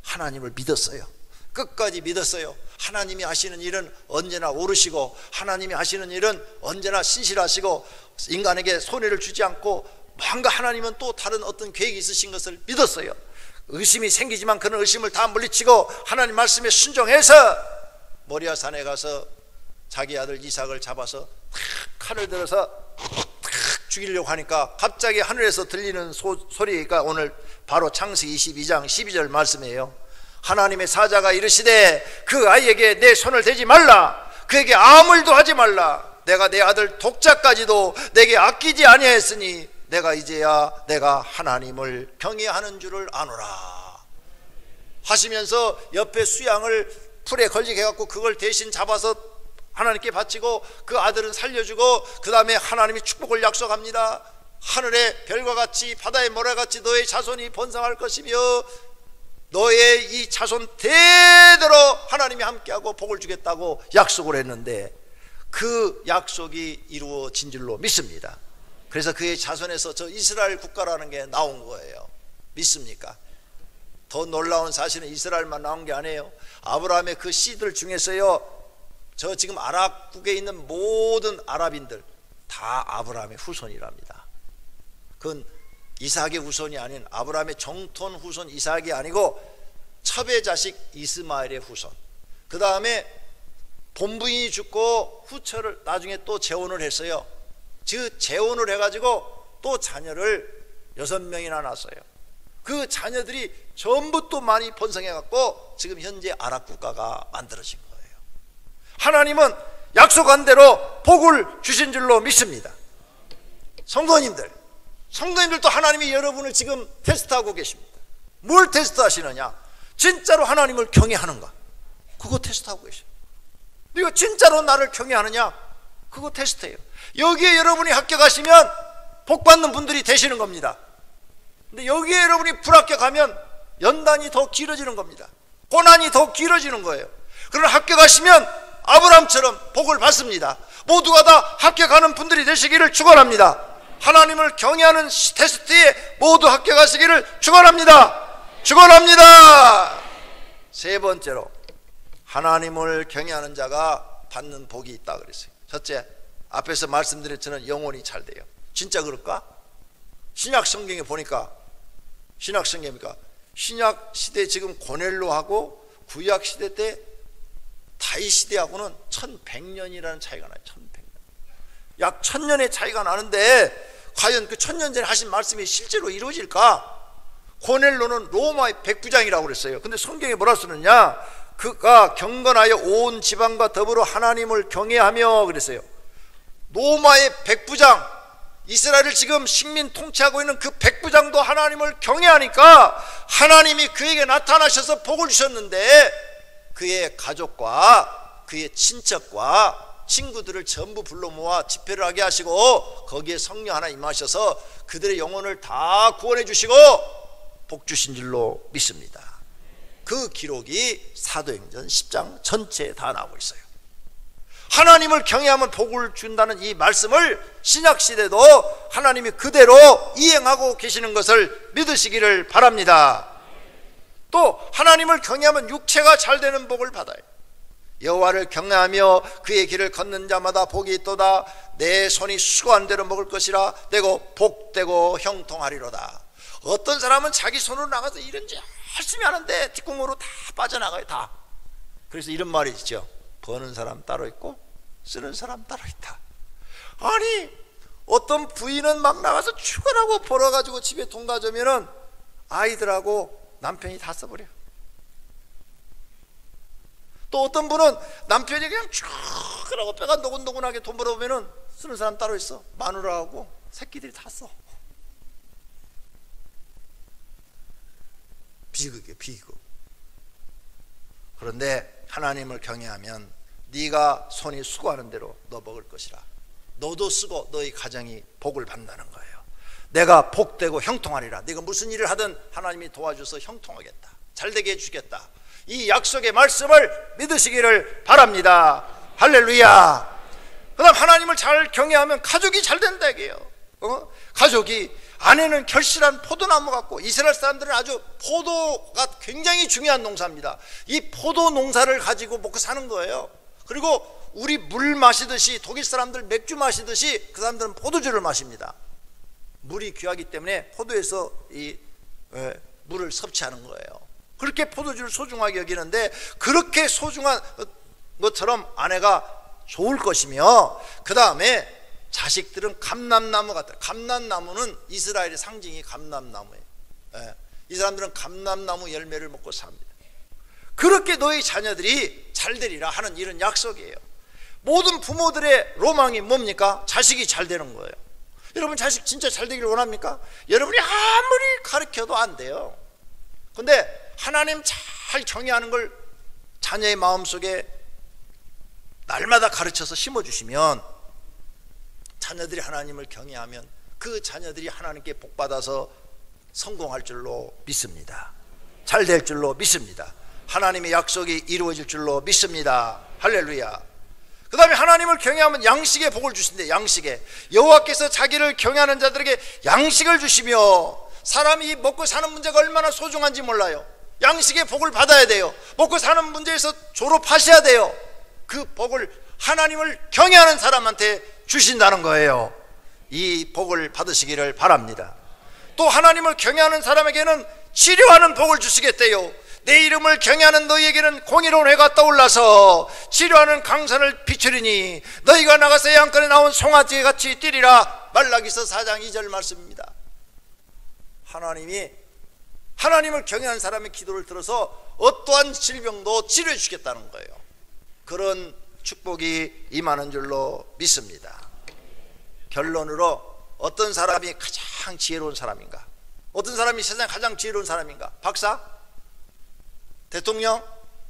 하나님을 믿었어요. 끝까지 믿었어요. 하나님이 하시는 일은 언제나 옳으시고, 하나님이 하시는 일은 언제나 신실하시고, 인간에게 손해를 주지 않고, 뭔가 하나님은 또 다른 어떤 계획이 있으신 것을 믿었어요. 의심이 생기지만 그런 의심을 다 물리치고 하나님 말씀에 순종해서 모리아산에 가서 자기 아들 이삭을 잡아서 탁 칼을 들어서 탁 죽이려고 하니까 갑자기 하늘에서 들리는 소리가 오늘 바로 창세기 22장 12절 말씀이에요. 하나님의 사자가 이르시되 그 아이에게 내 손을 대지 말라, 그에게 아무 일도 하지 말라. 내가 내 아들 독자까지도 내게 아끼지 아니하였으니 내가 이제야 내가 하나님을 경외하는 줄을 아노라 하시면서 옆에 수양을 풀에 걸리게 해갖고 그걸 대신 잡아서 하나님께 바치고, 그 아들은 살려주고, 그 다음에 하나님이 축복을 약속합니다. 하늘의 별과 같이 바다의 모래같이 너의 자손이 번성할 것이며 너의 이 자손 대대로 하나님이 함께하고 복을 주겠다고 약속을 했는데 그 약속이 이루어진 줄로 믿습니다. 그래서 그의 자손에서 저 이스라엘 국가라는 게 나온 거예요. 믿습니까? 더 놀라운 사실은 이스라엘만 나온 게 아니에요. 아브라함의 그 씨들 중에서요, 저 지금 아랍국에 있는 모든 아랍인들 다 아브라함의 후손이랍니다. 그건 이삭의 후손이 아닌, 아브라함의 정통 후손 이삭이 아니고 첩의 자식 이스마엘의 후손, 그 다음에 본부인이 죽고 후처를 나중에 또 재혼을 했어요. 즉 재혼을 해가지고 또 자녀를 6명이나 낳았어요. 그 자녀들이 전부 또 많이 번성해갖고 지금 현재 아랍 국가가 만들어진 거예요. 하나님은 약속한 대로 복을 주신 줄로 믿습니다. 성도님들도 하나님이 여러분을 지금 테스트하고 계십니다. 뭘 테스트하시느냐? 진짜로 하나님을 경외하는가? 그거 테스트하고 계십니다. 네가 진짜로 나를 경외하느냐? 그거 테스트예요. 여기에 여러분이 합격하시면 복 받는 분들이 되시는 겁니다. 근데 여기에 여러분이 불합격하면 연단이 더 길어지는 겁니다. 고난이 더 길어지는 거예요. 그러나 합격하시면 아브라함처럼 복을 받습니다. 모두가 다 합격하는 분들이 되시기를 축원합니다. 하나님을 경외하는 테스트에 모두 합격하시기를 축원합니다. 축원합니다. 세 번째로, 하나님을 경외하는 자가 받는 복이 있다 그랬어요. 첫째, 앞에서 말씀드렸지만 영혼이 잘 돼요. 진짜 그럴까? 신약 성경에 보니까, 신약 성경이니까 신약 시대 지금 고넬로하고 구약 시대 때 다윗 시대하고는 1100년이라는 차이가 나요. 1100년. 약 1000년의 차이가 나는데 과연 그 1000년 전에 하신 말씀이 실제로 이루어질까? 고넬로는 로마의 백부장이라고 그랬어요. 근데 성경에 뭐라 쓰느냐? 그가 경건하여 온 지방과 더불어 하나님을 경외하며 그랬어요. 로마의 백부장, 이스라엘을 지금 식민 통치하고 있는 그 백부장도 하나님을 경외하니까 하나님이 그에게 나타나셔서 복을 주셨는데 그의 가족과 그의 친척과 친구들을 전부 불러 모아 집회를 하게 하시고 거기에 성령 하나 임하셔서 그들의 영혼을 다 구원해 주시고 복 주신 줄로 믿습니다. 그 기록이 사도행전 10장 전체에 다 나오고 있어요. 하나님을 경외하면 복을 준다는 이 말씀을 신약시대도 하나님이 그대로 이행하고 계시는 것을 믿으시기를 바랍니다. 또 하나님을 경외하면 육체가 잘 되는 복을 받아요. 여호와를 경외하며 그의 길을 걷는 자마다 복이 있도다. 내 손이 수고한 대로 먹을 것이라 되고 복되고 형통하리로다. 어떤 사람은 자기 손으로 나가서 이런지 열심히 하는데 뒷공무로 다 빠져나가요, 다. 그래서 이런 말이 있죠. 버는 사람 따로 있고 쓰는 사람 따로 있다. 아니, 어떤 부인은 막 나가서 출근하고 벌어가지고 집에 돈 가져오면은 아이들하고 남편이 다 써버려. 또 어떤 분은 남편이 그냥 쭉 하고 뼈가 노곤노곤하게 돈 벌어오면은 쓰는 사람 따로 있어. 마누라하고 새끼들이 다 써. 비극이에요, 비극. 그런데 하나님을 경외하면 네가 손이 수고하는 대로 너 먹을 것이라. 너도 쓰고 너희 가정이 복을 받는다는 거예요. 내가 복되고 형통하리라. 네가 무슨 일을 하든 하나님이 도와줘서 형통하겠다, 잘되게 해주겠다. 이 약속의 말씀을 믿으시기를 바랍니다. 할렐루야. 그 다음 하나님을 잘 경외하면 가족이 잘 된다 이게요. 가족이, 아내는 결실한 포도나무 같고, 이스라엘 사람들은 아주 포도가 굉장히 중요한 농사입니다. 이 포도 농사를 가지고 먹고 사는 거예요. 그리고 우리 물 마시듯이, 독일 사람들 맥주 마시듯이 그 사람들은 포도주를 마십니다. 물이 귀하기 때문에 포도에서 이 물을 섭취하는 거예요. 그렇게 포도주를 소중하게 여기는데, 그렇게 소중한 것처럼 아내가 좋을 것이며, 그 다음에 자식들은 감람나무 같다. 감람나무는 이스라엘의 상징이 감람나무예요. 이 사람들은 감람나무 열매를 먹고 삽니다. 그렇게 너희 자녀들이 잘 되리라 하는 이런 약속이에요. 모든 부모들의 로망이 뭡니까? 자식이 잘 되는 거예요. 여러분, 자식 진짜 잘 되기를 원합니까? 여러분이 아무리 가르쳐도 안 돼요. 근데 하나님 잘 경외하는 걸 자녀의 마음속에 날마다 가르쳐서 심어주시면, 자녀들이 하나님을 경외하면 그 자녀들이 하나님께 복받아서 성공할 줄로 믿습니다. 잘 될 줄로 믿습니다. 하나님의 약속이 이루어질 줄로 믿습니다. 할렐루야. 그 다음에 하나님을 경외하면 양식의 복을 주신대. 양식에 여호와께서 자기를 경외하는 자들에게 양식을 주시며, 사람이 먹고 사는 문제가 얼마나 소중한지 몰라요. 양식의 복을 받아야 돼요. 먹고 사는 문제에서 졸업하셔야 돼요. 그 복을 하나님을 경외하는 사람한테 주신다는 거예요. 이 복을 받으시기를 바랍니다. 또 하나님을 경외하는 사람에게는 치료하는 복을 주시겠대요. 내 이름을 경외하는 너희에게는 공의로운 해가 떠올라서 치료하는 강산을 비추리니 너희가 나가서 양간에 나온 송아지 같이 뛰리라. 말라기서 4장 2절 말씀입니다. 하나님이 하나님을 경외하는 사람의 기도를 들어서 어떠한 질병도 치료해 주겠다는 거예요. 그런 축복이 임하는 줄로 믿습니다. 결론으로 어떤 사람이 가장 지혜로운 사람인가? 어떤 사람이 세상에 가장 지혜로운 사람인가? 박사? 대통령?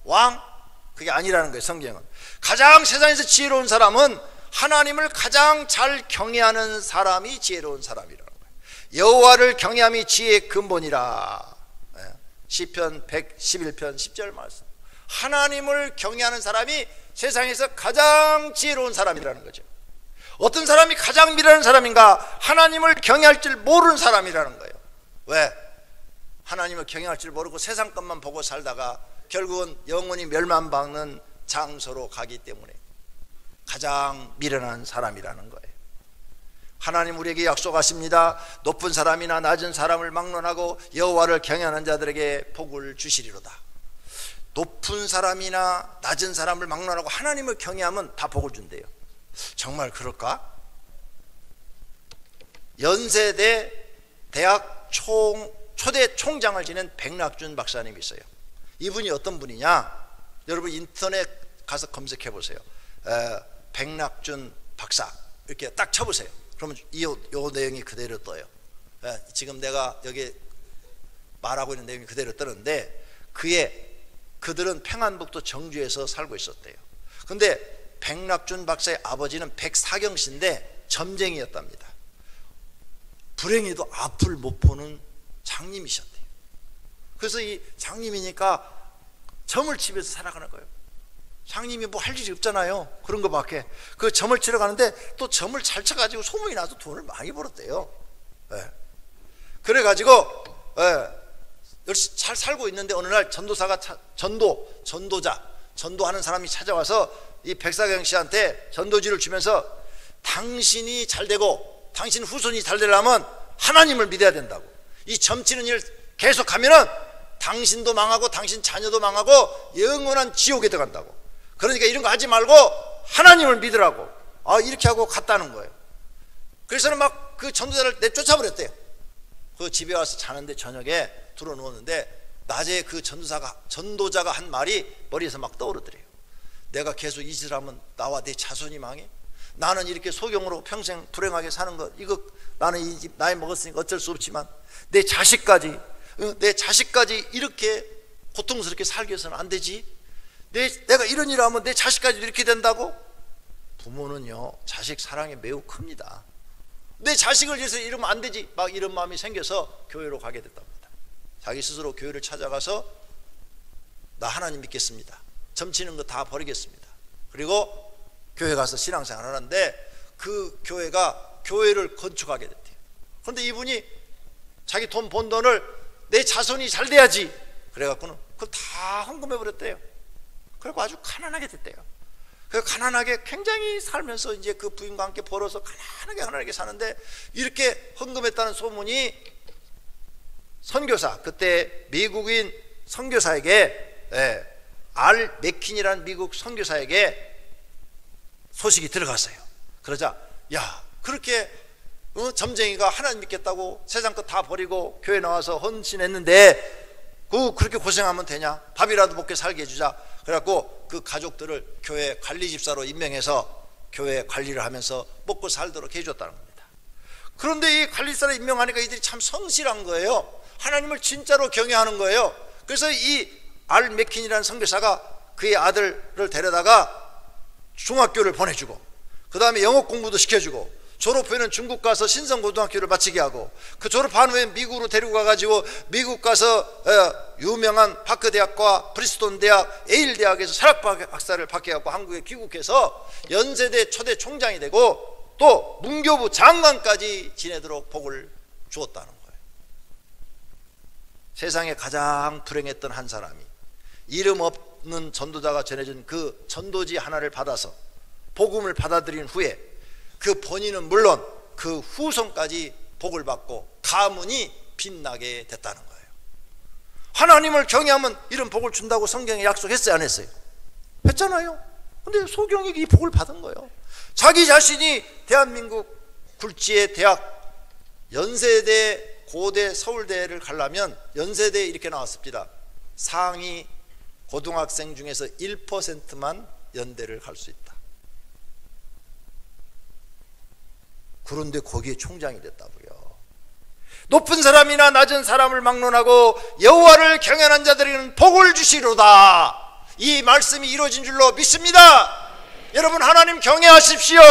왕? 그게 아니라는 거예요. 성경은 가장 세상에서 지혜로운 사람은 하나님을 가장 잘 경외하는 사람이 지혜로운 사람이라는 거예요. 여호와를 경외함이 지혜의 근본이라. 시편 111편 10절 말씀. 하나님을 경외하는 사람이 세상에서 가장 지혜로운 사람이라는 거죠. 어떤 사람이 가장 미련한 사람인가? 하나님을 경외할 줄 모르는 사람이라는 거예요. 왜? 하나님을 경외할 줄 모르고 세상 것만 보고 살다가 결국은 영원히 멸망받는 장소로 가기 때문에 가장 미련한 사람이라는 거예요. 하나님 우리에게 약속하십니다. 높은 사람이나 낮은 사람을 막론하고 여호와를 경외하는 자들에게 복을 주시리로다. 높은 사람이나 낮은 사람을 막론하고 하나님을 경외하면 다 복을 준대요. 정말 그럴까? 연세대 대학 초대 총장을 지낸 백낙준 박사님이 있어요. 이분이 어떤 분이냐? 여러분 인터넷 가서 검색해 보세요. 백낙준 박사 이렇게 딱 쳐보세요. 그러면 요 내용이 그대로 떠요. 지금 내가 여기 말하고 있는 내용이 그대로 뜨는데, 그들은 평안북도 정주에서 살고 있었대요. 근데 백낙준 박사의 아버지는 백사경씨인데 점쟁이였답니다. 불행히도 앞을 못 보는 장님이셨대요. 그래서 이 장님이니까 점을 치면서 살아가는 거예요. 장님이 뭐 할 일이 없잖아요. 그런 거밖에. 그 점을 치러 가는데 또 점을 잘 쳐가지고 소문이 나서 돈을 많이 벌었대요. 그래가지고 열심히 잘 살고 있는데 어느 날 전도사가 전도하는 사람이 찾아와서 이 백사경 씨한테 전도지를 주면서 당신이 잘 되고 당신 후손이 잘 되려면 하나님을 믿어야 된다고. 이 점치는 일 계속하면은 당신도 망하고 당신 자녀도 망하고 영원한 지옥에 들어간다고. 그러니까 이런 거 하지 말고 하나님을 믿으라고. 이렇게 하고 갔다는 거예요. 그래서는 막 그 전도자를 내쫓아버렸대요. 그 집에 와서 자는데 저녁에 들어 누웠는데 낮에 그 전도자가 한 말이 머리에서 막 떠오르더래요. 내가 계속 이 짓을 하면 나와 내 자손이 망해? 나는 이렇게 소경으로 평생 불행하게 사는 것, 이거 나는 이 집 나이 먹었으니까 어쩔 수 없지만 내 자식까지 이렇게 고통스럽게 살게 해서는 안 되지. 내가 이런 일을 하면 내 자식까지 이렇게 된다고? 부모는요 자식 사랑이 매우 큽니다. 내 자식을 위해서 이러면 안 되지, 막 이런 마음이 생겨서 교회로 가게 됐답니다. 자기 스스로 교회를 찾아가서 나 하나님 믿겠습니다, 점치는 거 다 버리겠습니다. 그리고 교회 가서 신앙생활 하는데 그 교회가 교회를 건축하게 됐대요. 그런데 이분이 자기 돈 번 돈을 내 자손이 잘 돼야지 그래갖고는 그걸 다 헌금해 버렸대요. 그리고 아주 가난하게 됐대요. 그 가난하게 굉장히 살면서 이제 그 부인과 함께 벌어서 가난하게 사는데 이렇게 헌금했다는 소문이 선교사, 그때 미국인 선교사에게, 알 맥킨이라는 미국 선교사에게 소식이 들어갔어요. 그러자 야, 그렇게 점쟁이가 하나님 믿겠다고 세상 것 다 버리고 교회 나와서 헌신했는데 그렇게 고생하면 되냐? 밥이라도 먹게 살게 해주자. 그래갖고 그 가족들을 교회 관리 집사로 임명해서 교회 관리를 하면서 먹고 살도록 해줬다는 겁니다. 그런데 이 관리사로 임명하니까 이들이 참 성실한 거예요. 하나님을 진짜로 경외하는 거예요. 그래서 이 알 맥킨이라는 선교사가 그의 아들을 데려다가 중학교를 보내주고 그 다음에 영어 공부도 시켜주고 졸업 후에는 중국 가서 신성고등학교를 마치게 하고 그 졸업한 후에 미국으로 데리고 가가지고 미국 가서 유명한 파크 대학과 브리스톤 대학, 에일 대학에서 철학 박사를 받게 하고 한국에 귀국해서 연세대 초대 총장이 되고 또 문교부 장관까지 지내도록 복을 주었다는 거예요. 세상에 가장 불행했던 한 사람이 이름 없는 전도자가 전해준 그 전도지 하나를 받아서 복음을 받아들인 후에 그 본인은 물론 그 후손까지 복을 받고 가문이 빛나게 됐다는 거예요. 하나님을 경외하면 이런 복을 준다고 성경에 약속했어요, 안 했어요? 했잖아요. 근데 소경이 이 복을 받은 거예요. 자기 자신이 대한민국 굴지의 대학 연세대, 고대, 서울대를 가려면 연세대에 이렇게 나왔습니다. 상위 고등학생 중에서 1%만 연대를 갈 수 있다. 그런데 거기에 총장이 됐다고요. 높은 사람이나 낮은 사람을 막론하고 여호와를 경외하는 자들에게는 복을 주시로다. 이 말씀이 이루어진 줄로 믿습니다. 여러분 하나님 경외하십시오.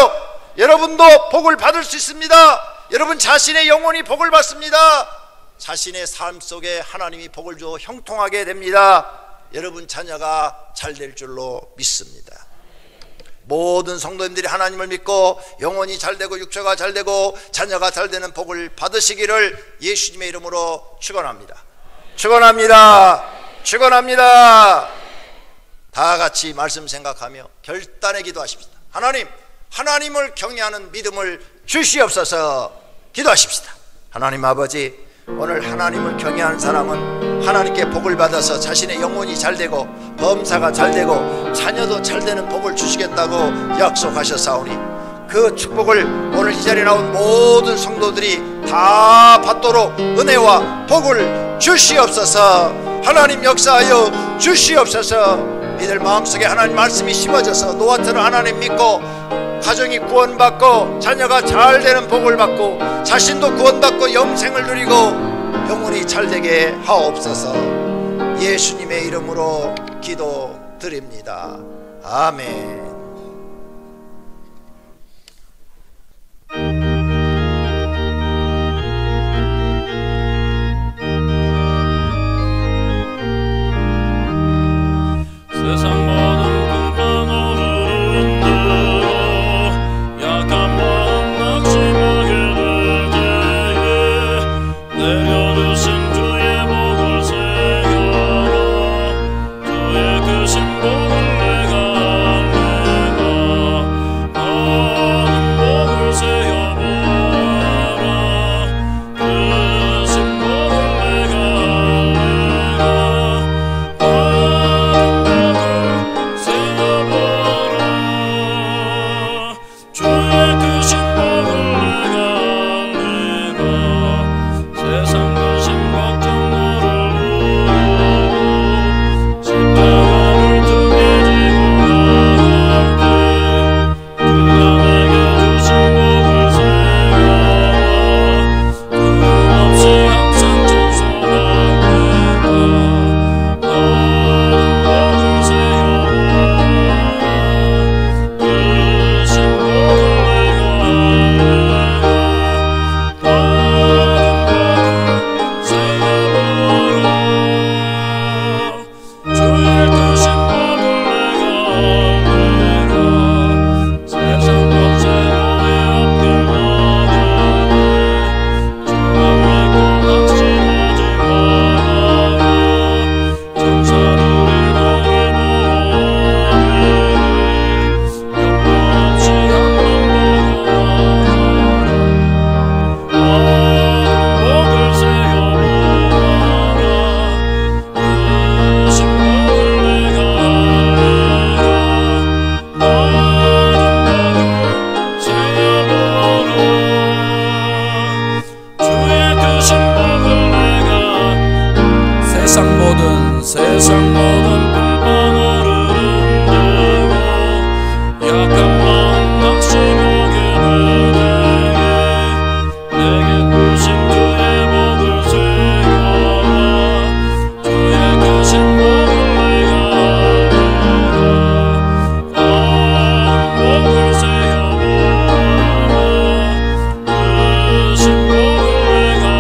여러분도 복을 받을 수 있습니다. 여러분 자신의 영혼이 복을 받습니다. 자신의 삶 속에 하나님이 복을 주어 형통하게 됩니다. 여러분 자녀가 잘 될 줄로 믿습니다. 모든 성도님들이 하나님을 믿고 영혼이 잘 되고 육체가 잘 되고 자녀가 잘 되는 복을 받으시기를 예수님의 이름으로 축원합니다. 축원합니다. 축원합니다. 다 같이 말씀 생각하며 결단의 기도하십시다. 하나님을 경외하는 믿음을 주시옵소서. 기도하십시다. 하나님 아버지, 오늘 하나님을 경외하는 사람은 하나님께 복을 받아서 자신의 영혼이 잘 되고 범사가 잘 되고 자녀도 잘 되는 복을 주시겠다고 약속하셨사오니 그 축복을 오늘 이 자리에 나온 모든 성도들이 다 받도록 은혜와 복을 주시옵소서. 하나님 역사하여 주시옵소서. 이들 마음속에 하나님 말씀이 심어져서 노아처럼 하나님 믿고 가정이 구원받고 자녀가 잘 되는 복을 받고 자신도 구원받고 영생을 누리고 영혼이 잘 되게 하옵소서. 예수님의 이름으로 기도드립니다. 아멘. 세상 모든 풍파노를 흔들어 약한 마음 낙심하게 될 때에 내려주신 주의 복을 새겨라. 주의 크신 복을 내가 세상 모든 불방울을 흔들고 약한 마음 낙심하게 되네 내게 주신 주의 복을 새겨와 주의 크신 복을 내가 알리라 복을 새겨와 크신 복을 내가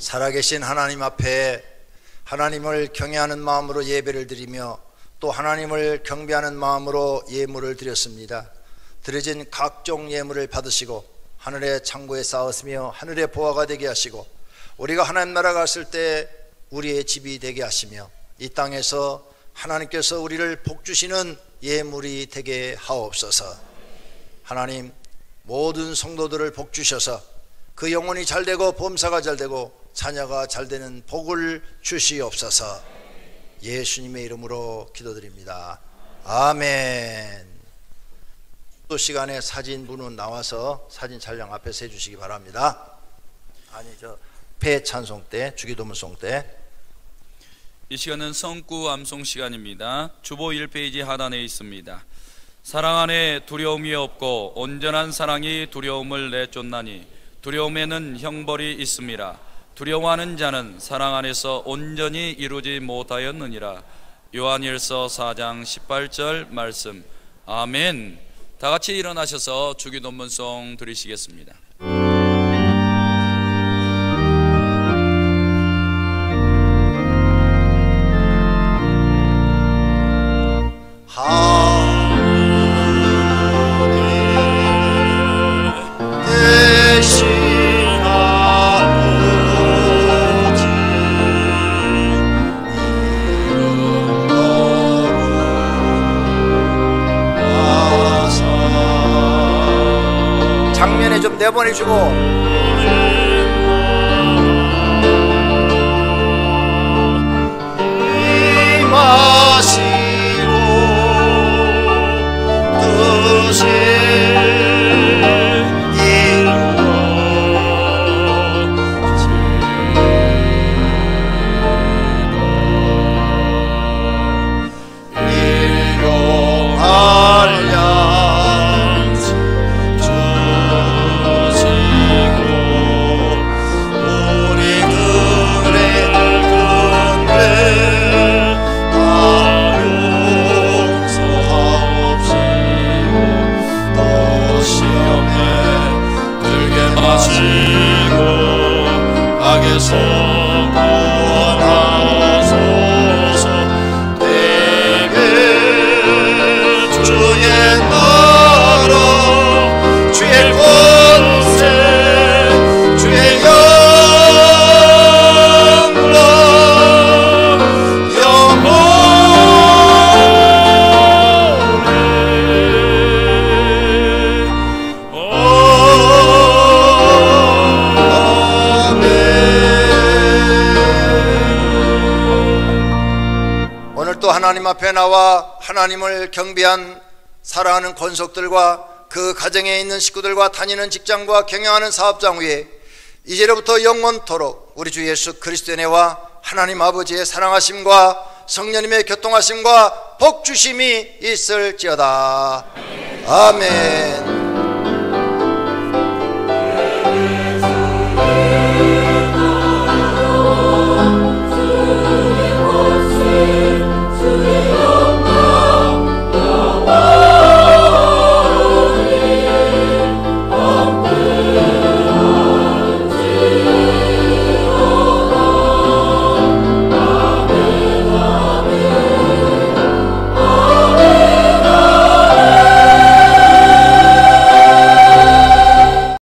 살아계신 하나님 앞에 하나님을 경외하는 마음으로 예배를 드리며 또 하나님을 경배하는 마음으로 예물을 드렸습니다. 드려진 각종 예물을 받으시고 하늘의 창고에 쌓았으며 하늘의 보화가 되게 하시고 우리가 하나님 나라 갔을 때 우리의 집이 되게 하시며 이 땅에서 하나님께서 우리를 복주시는 예물이 되게 하옵소서. 하나님 모든 성도들을 복주셔서 그 영혼이 잘되고 범사가 잘되고 자녀가 잘되는 복을 주시옵소서. 예수님의 이름으로 기도드립니다. 아멘. 또 시간에 사진분은 나와서 사진 촬영 앞에서 해주시기 바랍니다. 폐찬송 때, 주기도문송 때. 이 시간은 성구 암송 시간입니다. 주보 1페이지 하단에 있습니다. 사랑 안에 두려움이 없고 온전한 사랑이 두려움을 내쫓나니 두려움에는 형벌이 있음이라. 두려워하는 자는 사랑 안에서 온전히 이루지 못하였느니라. 요한일서 4장 18절 말씀. 아멘. 다 같이 일어나셔서 주기도문송 드리시겠습니다. 장면에 좀 내보내주고 임하시고 뜻을 악에서 구원하소서. 되게 주의 나라 주의 하나님 앞에 나와 하나님을 경배한 사랑하는 권속들과 그 가정에 있는 식구들과 다니는 직장과 경영하는 사업장 위에 이제로부터 영원토록 우리 주 예수 그리스도의 은혜와 하나님 아버지의 사랑하심과 성령님의 교통하심과 복주심이 있을지어다. 아멘.